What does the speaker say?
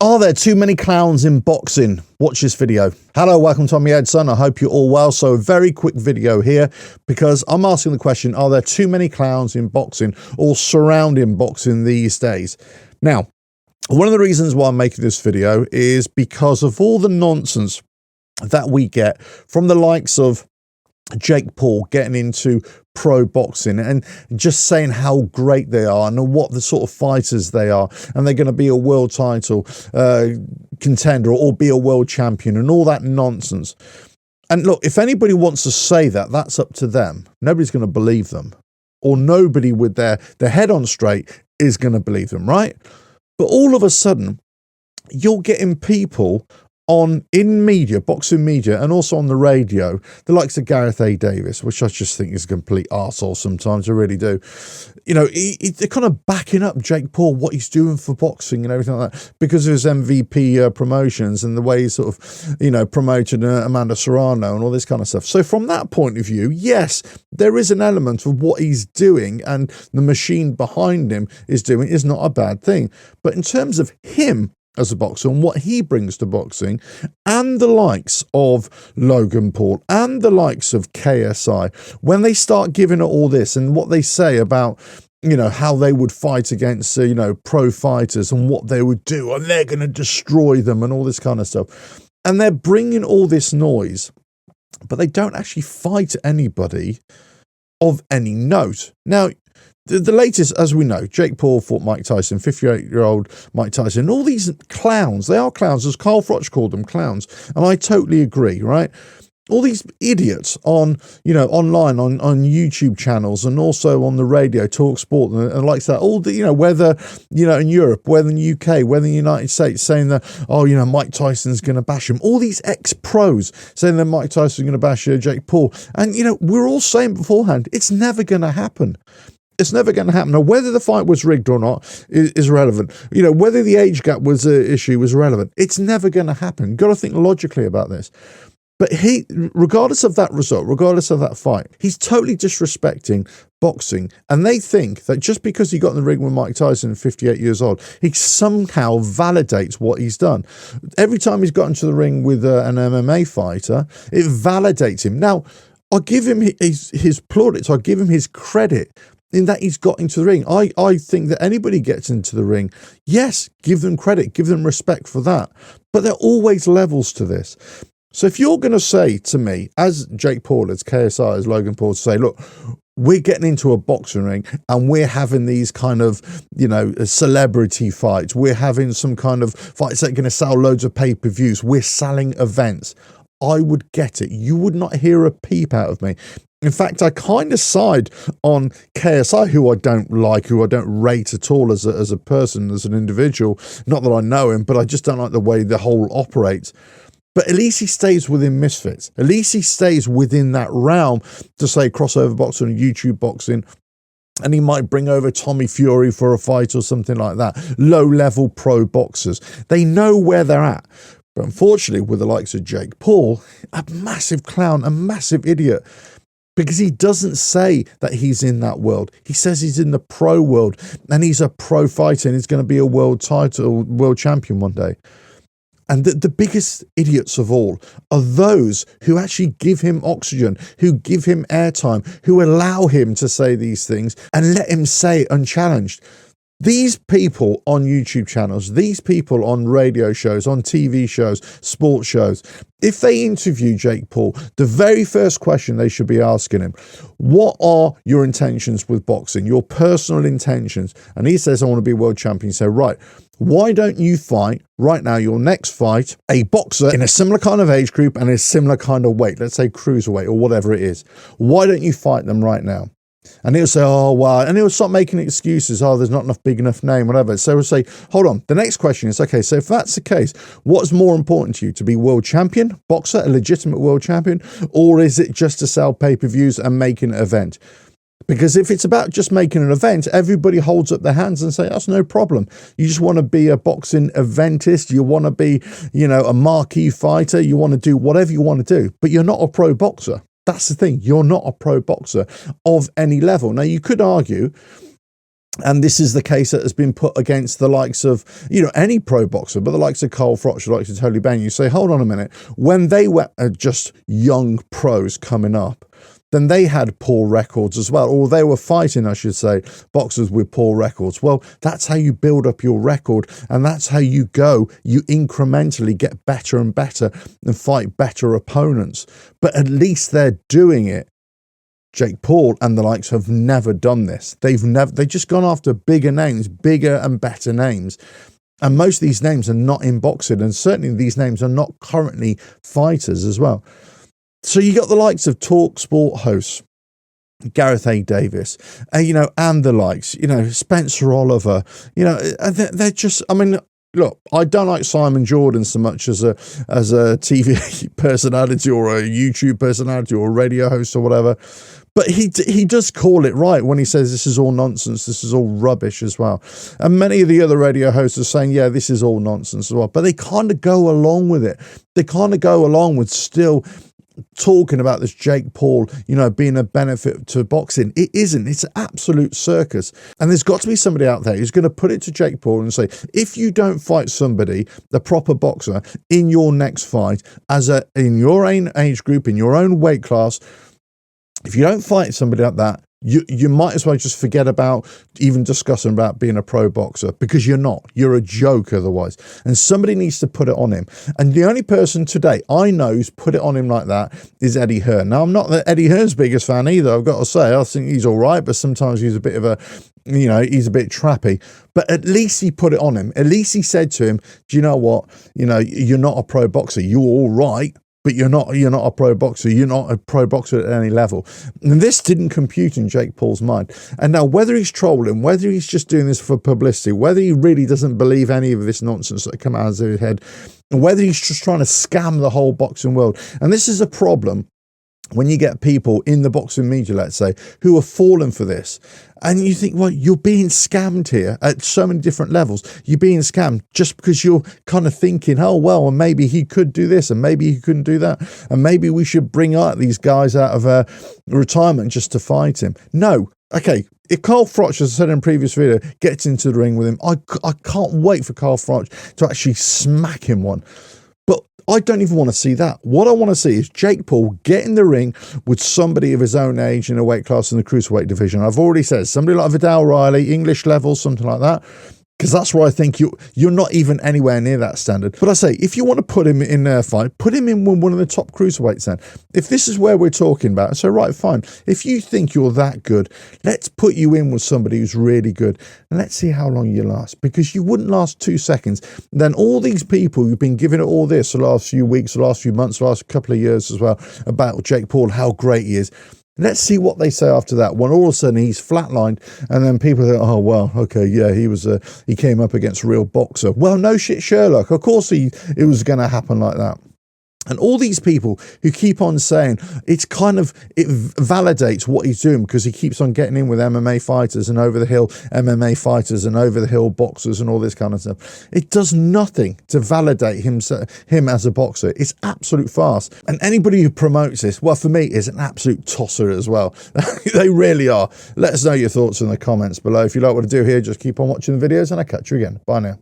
Are there too many clowns in boxing? Watch this video. Hello, welcome to Tommy Edson. I hope you're all well. So a very quick video here because I'm asking the question, are there too many clowns in boxing or surrounding boxing these days? Now, one of the reasons why I'm making this video is because of all the nonsense that we get from the likes of Jake Paul getting into pro boxing and just saying how great they are and what the sort of fighters they are, and they're going to be a world title contender or be a world champion and all that nonsense. And look, if anybody wants to say that, that's up to them. Nobody's going to believe them, or nobody with their head on straight is going to believe them, right? But all of a sudden, you're getting people in media, boxing media, and also on the radio, the likes of Gareth A. Davis, which I just think is a complete arsehole sometimes, I really do. You know, they're kind of backing up Jake Paul, what he's doing for boxing and everything like that, because of his MVP promotions and the way he sort of, you know, promoted Amanda Serrano and all this kind of stuff. So from that point of view, yes, there is an element of what he's doing and the machine behind him is doing is not a bad thing. But in terms of him as a boxer and what he brings to boxing, and the likes of Logan Paul and the likes of KSI, when they start giving it all this and what they say about, you know, how they would fight against, you know, pro fighters and what they would do and they're going to destroy them and all this kind of stuff. And they're bringing all this noise, but they don't actually fight anybody of any note. Now, the latest, as we know, Jake Paul fought Mike Tyson, 58-year-old Mike Tyson. All these clowns, they are clowns, as Carl Froch called them, clowns. And I totally agree, right? All these idiots on, you know, online, on YouTube channels and also on the radio, Talk Sport and like that, all the, you know, whether, you know, in Europe, whether in the UK, whether in the United States, saying that, oh, you know, Mike Tyson's going to bash him. All these ex-pros saying that Mike Tyson's going to bash Jake Paul. And, you know, we're all saying beforehand, it's never going to happen. It's never going to happen. Now, whether the fight was rigged or not is relevant. You know, whether the age gap was an issue was relevant. It's never going to happen. You've got to think logically about this. But he, regardless of that result, regardless of that fight, he's totally disrespecting boxing. And they think that just because he got in the ring with Mike Tyson at 58 years old, he somehow validates what he's done. Every time he's got into the ring with an MMA fighter, it validates him. Now, I'll give him his plaudits. I'll give him his credit in that he's got into the ring. I think that anybody gets into the ring, yes, give them credit, give them respect for that. But there are always levels to this. So if you're going to say to me, as Jake Paul, as KSI, as Logan Paul, say, look, we're getting into a boxing ring and we're having these kind of, you know, celebrity fights. We're having some kind of fights that are going to sell loads of pay-per-views. We're selling events. I would get it. You would not hear a peep out of me. In fact, I kind of side on KSI, who I don't like, who I don't rate at all as a person, as an individual. Not that I know him, but I just don't like the way the whole operates. But at least he stays within Misfits. At least he stays within that realm to say crossover boxing and YouTube boxing. And he might bring over Tommy Fury for a fight or something like that. Low-level pro boxers. They know where they're at. But unfortunately, with the likes of Jake Paul, a massive clown, a massive idiot, because he doesn't say that he's in that world. He says he's in the pro world and he's a pro fighter and he's going to be a world champion one day. And the biggest idiots of all are those who actually give him oxygen, who give him airtime, who allow him to say these things and let him say it unchallenged. These people on YouTube channels, these people on radio shows, on TV shows, sports shows, if they interview Jake Paul, the very first question they should be asking him, what are your intentions with boxing, your personal intentions? And he says, I want to be world champion. So, right, why don't you fight right now, your next fight, a boxer in a similar kind of age group and a similar kind of weight, let's say cruiserweight or whatever it is. Why don't you fight them right now? And he'll say, oh, well, and he'll start making excuses. Oh, there's not enough big enough name, whatever. So we'll say, hold on. The next question is, okay, so if that's the case, what's more important to you, to be world champion, boxer, a legitimate world champion, or is it just to sell pay-per-views and make an event? Because if it's about just making an event, everybody holds up their hands and say, that's no problem. You just want to be a boxing eventist. You want to be, you know, a marquee fighter. You want to do whatever you want to do, but you're not a pro boxer. That's the thing. You're not a pro boxer of any level. Now, you could argue And this is the case that has been put against the likes of, you know, any pro boxer, but the likes of Carl Froch, the likes of Tony Benn. You say, hold on a minute, when they were just young pros coming up, then they had poor records as well, or they were fighting, I should say, boxers with poor records. Well, that's how you build up your record, and that's how you go. You incrementally get better and better and fight better opponents. But at least they're doing it. Jake Paul and the likes have never done this. They've just gone after bigger names, bigger and better names. And most of these names are not in boxing, and certainly these names are not currently fighters as well. So you got the likes of Talk Sport hosts, Gareth A. Davis, you know, and the likes, you know, Spencer Oliver, you know, they're just, I mean, look, I don't like Simon Jordan so much as a TV personality or a YouTube personality or a radio host or whatever, but he does call it right when he says this is all nonsense, this is all rubbish as well. And many of the other radio hosts are saying, yeah, this is all nonsense as well, but they kind of go along with it. They kind of go along with still talking about this Jake Paul, you know, being a benefit to boxing. It isn't. It's an absolute circus. And there's got to be somebody out there who's going to put it to Jake Paul and say, if you don't fight somebody, the proper boxer, in your next fight, in your own age group, in your own weight class, if you don't fight somebody like that, you might as well just forget about even discussing about being a pro boxer, because you're not. You're a joke otherwise. And somebody needs to put it on him. And the only person today I know who's put it on him like that is Eddie Hearn. Now, I'm not Eddie Hearn's biggest fan either, I've got to say. I think he's all right, but sometimes he's a bit of a, you know, he's a bit trappy. But at least he put it on him. At least he said to him, do you know what? You know, you're not a pro boxer. You're all right, but you're not a pro boxer. You're not a pro boxer at any level. And this didn't compute in Jake Paul's mind. And now, whether he's trolling, whether he's just doing this for publicity, whether he really doesn't believe any of this nonsense that come out of his head, whether he's just trying to scam the whole boxing world. And this is a problem when you get people in the boxing media, let's say, who are falling for this. And you think, well, you're being scammed here at so many different levels. You're being scammed just because you're kind of thinking, oh, well, and maybe he could do this and maybe he couldn't do that. And maybe we should bring out these guys out of retirement just to fight him. No. Okay, if Carl Froch, as I said in a previous video, gets into the ring with him, I can't wait for Carl Froch to actually smack him one. But I don't even want to see that. What I want to see is Jake Paul get in the ring with somebody of his own age in a weight class in the cruiserweight division. I've already said somebody like Vidal Riley, English level, something like that. Because that's where I think you're not even anywhere near that standard. But I say, if you want to put him in a fight, put him in one of the top cruiserweights then. If this is where we're talking about, so right, fine. If you think you're that good, let's put you in with somebody who's really good. And let's see how long you last. Because you wouldn't last 2 seconds. Then all these people who've been giving it all this the last few weeks, the last few months, the last couple of years as well, about Jake Paul, how great he is. Let's see what they say after that. When all of a sudden he's flatlined, and then people think, oh, well, okay, yeah, he came up against a real boxer. Well, no shit, Sherlock. Of course it was going to happen like that. And all these people who keep on saying it validates what he's doing, because he keeps on getting in with MMA fighters and over the hill MMA fighters and over the hill boxers and all this kind of stuff. It does nothing to validate him as a boxer. It's absolute farce. And anybody who promotes this, well, for me, is an absolute tosser as well. They really are. Let us know your thoughts in the comments below. If you like what I do here, just keep on watching the videos, and I'll catch you again. Bye now.